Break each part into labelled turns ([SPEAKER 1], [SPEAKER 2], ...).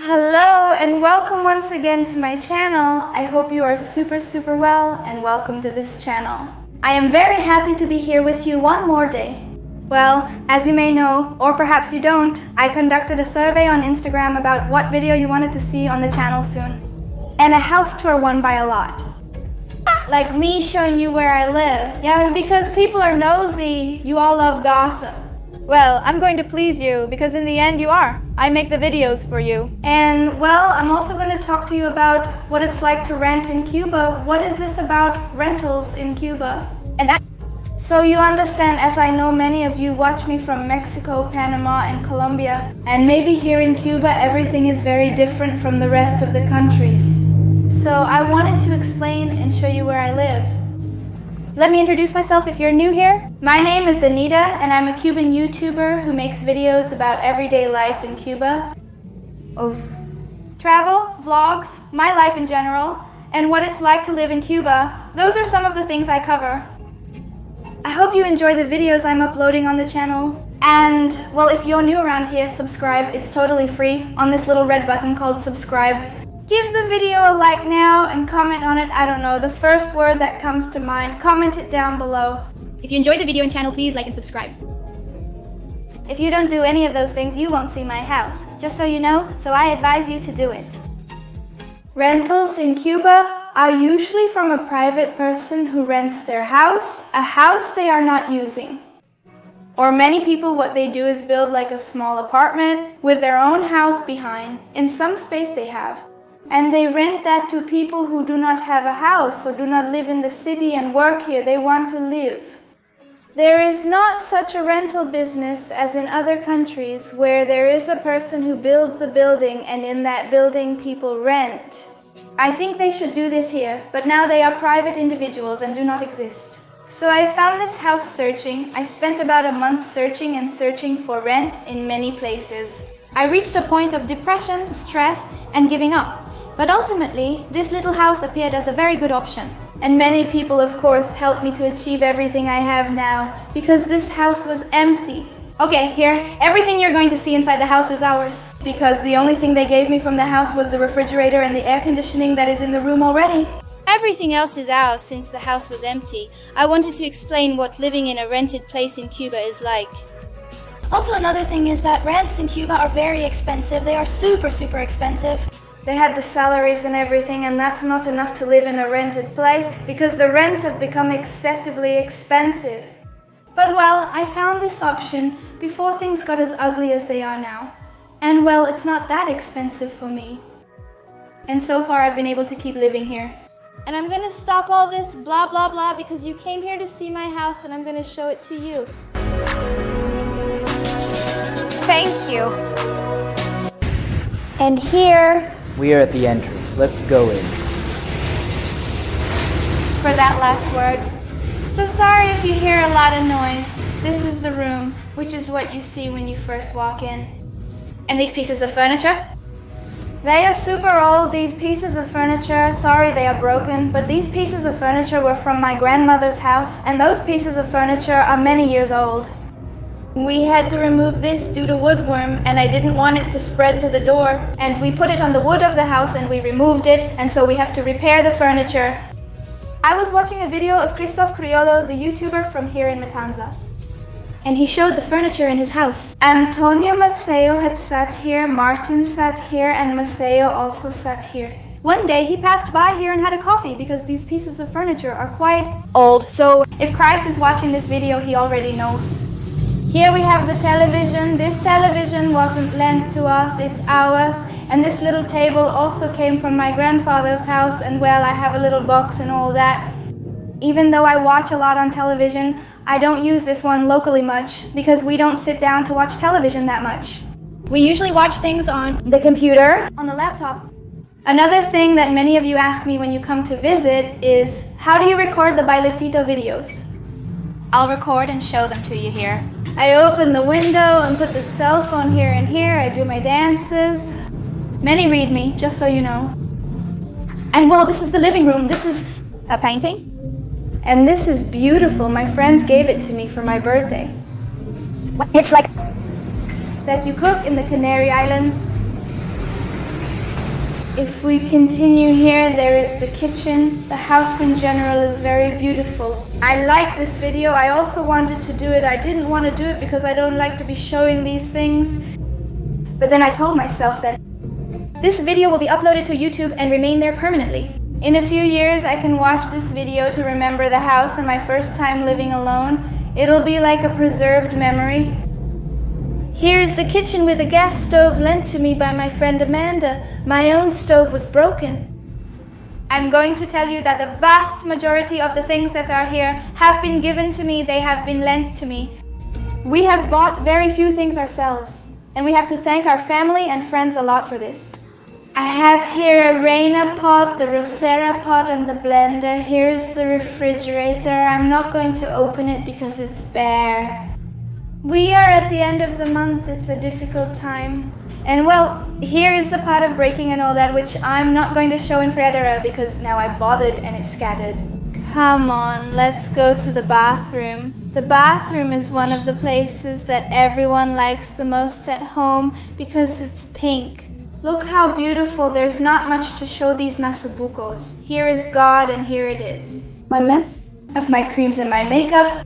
[SPEAKER 1] Hello and welcome once again to my channel. I hope you are super well and welcome to this channel. I am very happy to be here with you one more day. Well, as you may know, or perhaps you don't, I conducted a survey on Instagram about what video you wanted to see on the channel soon. And a house tour won by a lot. Like me showing you where I live. Yeah, because people are nosy. You all love gossip. Well, I'm going to please you because in the end you are. I make the videos for you. And well, I'm also going to talk to you about what it's like to rent in Cuba. What is this about rentals in Cuba? So you understand, as I know many of you watch me from Mexico, Panama, and Colombia, and maybe here in Cuba everything is very different from the rest of the countries. So I wanted to explain and show you where I live. Let me introduce myself if you're new here. My name is Anita, and I'm a Cuban YouTuber who makes videos about everyday life in Cuba, of travel, vlogs, my life in general, and what it's like to live in Cuba. Those are some of the things I cover. I hope you enjoy the videos I'm uploading on the channel. And, well, if you're new around here, subscribe. It's totally free on this little red button called subscribe. Give the video a like now and comment on it. I don't know, the first word that comes to mind. Comment it down below.
[SPEAKER 2] If you enjoy the video and channel, please like and subscribe.
[SPEAKER 1] If you don't do any of those things, you won't see my house. Just so you know, so I advise you to do it. Rentals in Cuba are usually from a private person who rents their house, a house they are not using. Or many people, what they do is build like a small apartment with their own house behind, in some space they have. And they rent that to people who do not have a house or do not live in the city and work here. They want to live. There is not such a rental business as in other countries where there is a person who builds a building and in that building people rent. I think they should do this here, but now they are private individuals and do not exist. So I found this house searching. I spent about a month searching and searching for rent in many places. I reached a point of depression, stress, and giving up. But ultimately, this little house appeared as a very good option. And many people, of course, helped me to achieve everything I have now, because this house was empty. Okay, here, everything you're going to see inside the house is ours, because the only thing they gave me from the house was the refrigerator and the air conditioning that is in the room already.
[SPEAKER 2] Everything else is ours since the house was empty. I wanted to explain what living in a rented place in Cuba is like.
[SPEAKER 1] Also, another thing is that rents in Cuba are very expensive. They are super expensive. They had the salaries and everything, and that's not enough to live in a rented place because the rents have become excessively expensive. But well, I found this option before things got as ugly as they are now. And well, it's not that expensive for me. And so far I've been able to keep living here. And I'm gonna stop all this blah blah blah because you came here to see my house and I'm gonna show it to you. Thank you. And here,
[SPEAKER 3] we are at the entrance. Let's go in.
[SPEAKER 1] For that last word. So sorry if you hear a lot of noise. This is the room, which is what you see when you first walk in.
[SPEAKER 2] And these pieces of furniture?
[SPEAKER 1] They are super old, these pieces of furniture. Sorry, they are broken, but these pieces of furniture were from my grandmother's house, and those pieces of furniture are many years old. We had to remove this due to woodworm, and I didn't want it to spread to the door. And we put it on the wood of the house and we removed it, and so we have to repair the furniture. I was watching a video of Christoph Criollo, the YouTuber from here in Matanza.
[SPEAKER 2] And he showed the furniture in his house.
[SPEAKER 1] Antonio Mateu had sat here, Martin sat here, and Mateu also sat here.
[SPEAKER 2] One day he passed by here and had a coffee because these pieces of furniture are quite old. So
[SPEAKER 1] if Christ is watching this video, he already knows. Here we have the television. This television wasn't lent to us, it's ours. And this little table also came from my grandfather's house, and well, I have a little box and all that. Even though I watch a lot on television, I don't use this one locally much because we don't sit down to watch television that much.
[SPEAKER 2] We usually watch things on
[SPEAKER 1] the computer,
[SPEAKER 2] on the laptop.
[SPEAKER 1] Another thing that many of you ask me when you come to visit is, how do you record the Bailecito videos?
[SPEAKER 2] I'll record and show them to you here.
[SPEAKER 1] I open the window and put the cell phone here and here. I do my dances. Many read me, just so you know.
[SPEAKER 2] And well, this is the living room. This is a painting.
[SPEAKER 1] And this is beautiful. My friends gave it to me for my birthday.
[SPEAKER 2] It's like
[SPEAKER 1] that you cook in the Canary Islands. If we continue here, there is the kitchen. The house in general is very beautiful. I like this video. I also wanted to do it. I didn't want to do it because I don't like to be showing these things. But then I told myself that this video will be uploaded to YouTube and remain there permanently. In a few years, I can watch this video to remember the house and my first time living alone. It'll be like a preserved memory. Here's the kitchen with a gas stove lent to me by my friend Amanda. My own stove was broken. I'm going to tell you that the vast majority of the things that are here have been given to me. They have been lent to me. We have bought very few things ourselves, and we have to thank our family and friends a lot for this. I have here a Reina pot, the Rosera pot, and the blender. Here's the refrigerator. I'm not going to open it because it's bare. We are at the end of the month. It's a difficult time. And well, here is the pot of breaking and all that, which I'm not going to show in Fredera because now I bothered and it's scattered. Come on, let's go to the bathroom. The bathroom is one of the places that everyone likes the most at home because it's pink. Look how beautiful. There's not much to show these Nasobucos. Here is God and here it is. My mess of my creams and my makeup.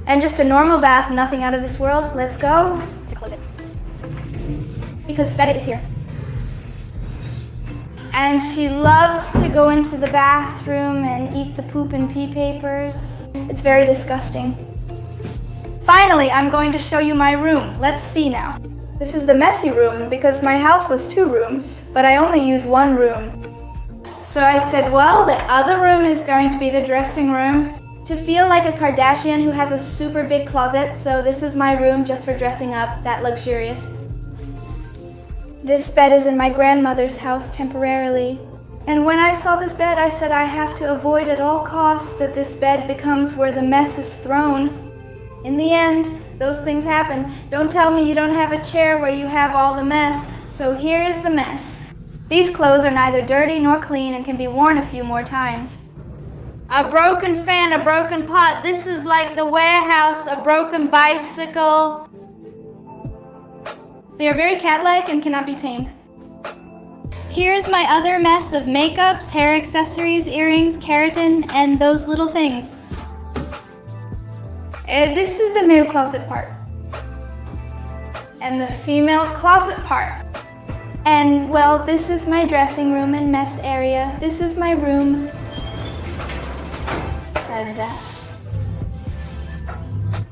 [SPEAKER 1] And just a normal bath, nothing out of this world. Let's go. To close it. Because Fede is here. And she loves to go into the bathroom and eat the poop and pee papers. It's very disgusting. Finally, I'm going to show you my room. Let's see now. This is the messy room because my house was 2 rooms, but I only use 1 room. So I said, well, the other room is going to be the dressing room. To feel like a Kardashian who has a super big closet, so this is my room just for dressing up, that luxurious. This bed is in my grandmother's house temporarily. And when I saw this bed, I said I have to avoid at all costs that this bed becomes where the mess is thrown. In the end, those things happen. Don't tell me you don't have a chair where you have all the mess. So here is the mess. These clothes are neither dirty nor clean and can be worn a few more times. A broken fan, a broken pot. This is like the warehouse, a broken bicycle. They are very cat-like and cannot be tamed. Here's my other mess of makeups, hair accessories, earrings, keratin, and those little things. This is the male closet part. And the female closet part. And well, this is my dressing room and mess area. This is my room. And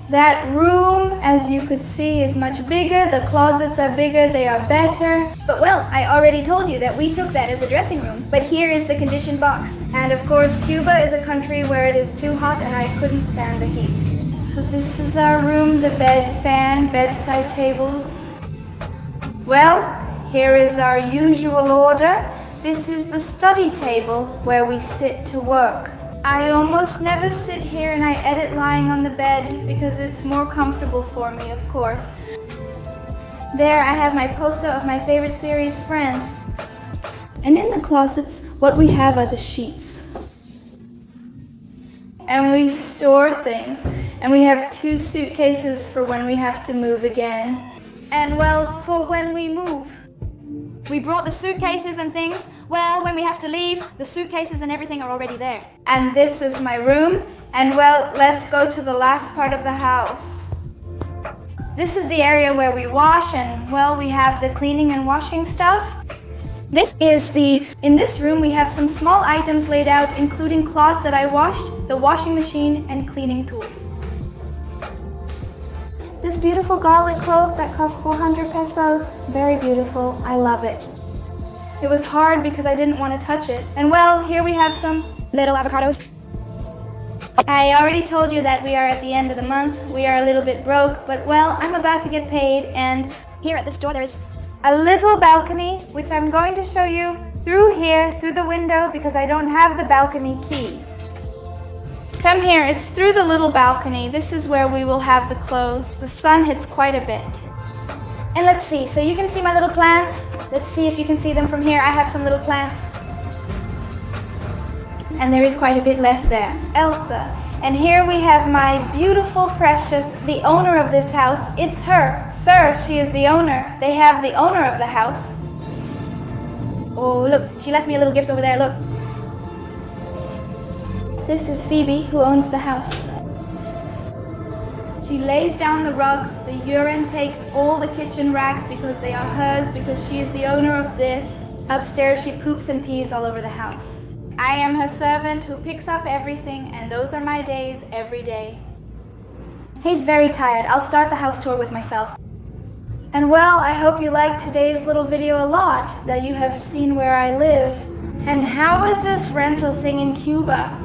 [SPEAKER 1] that room, as you could see, is much bigger. The closets are bigger, they are better. But well, I already told you that we took that as a dressing room. But here is the conditioned box. And of course, Cuba is a country where it is too hot and I couldn't stand the heat. So this is our room, the bed, fan, bedside tables. Well, here is our usual order. This is the study table where we sit to work. I almost never sit here and I edit lying on the bed because it's more comfortable for me, of course. There I have my poster of my favorite series, Friends. And in the closets, what we have are the sheets. And we store things. And we have 2 suitcases for when we have to move again. And well, for when we move. We brought the suitcases and things. Well, when we have to leave, the suitcases and everything are already there. And this is my room. And well, let's go to the last part of the house. This is the area where we wash and, well, we have the cleaning and washing stuff. In this room we have some small items laid out, including cloths that I washed, the washing machine, and cleaning tools. This beautiful garlic clove that cost 400 pesos, very beautiful, I love it. It was hard because I didn't want to touch it. And well, here we have some little avocados. I already told you that we are at the end of the month. We are a little bit broke, but well, I'm about to get paid, and here at this door there is a little balcony, which I'm going to show you through here, through the window, because I don't have the balcony key. Come here, it's through the little balcony. This is where we will have the clothes. The sun hits quite a bit. And let's see, so you can see my little plants. Let's see if you can see them from here. I have some little plants. And there is quite a bit left there. Elsa. And here we have my beautiful Precious, the owner of this house. It's her. Sir, she is the owner. They have the owner of the house. Oh, look, she left me a little gift over there, look. This is Phoebe, who owns the house. She lays down the rugs, the urine takes all the kitchen racks because they are hers, because she is the owner of this. Upstairs, she poops and pees all over the house. I am her servant who picks up everything, and those are my days every day. He's very tired. I'll start the house tour with myself. And well, I hope you liked today's little video a lot, that you have seen where I live. And how is this rental thing in Cuba?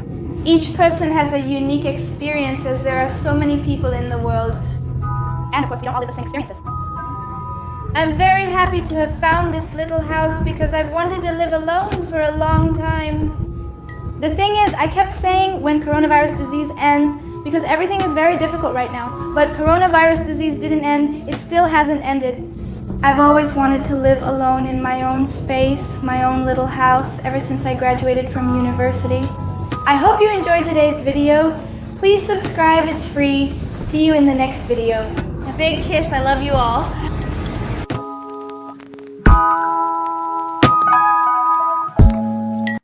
[SPEAKER 1] Each person has a unique experience, as there are so many people in the world. And of course, we don't all live the same experiences. I'm very happy to have found this little house because I've wanted to live alone for a long time. The thing is, I kept saying when coronavirus disease ends, because everything is very difficult right now, but coronavirus disease didn't end, it still hasn't ended. I've always wanted to live alone in my own space, my own little house, ever since I graduated from university. I hope you enjoyed today's video. Please subscribe, it's free. See you in the next video. A big kiss, I love you all.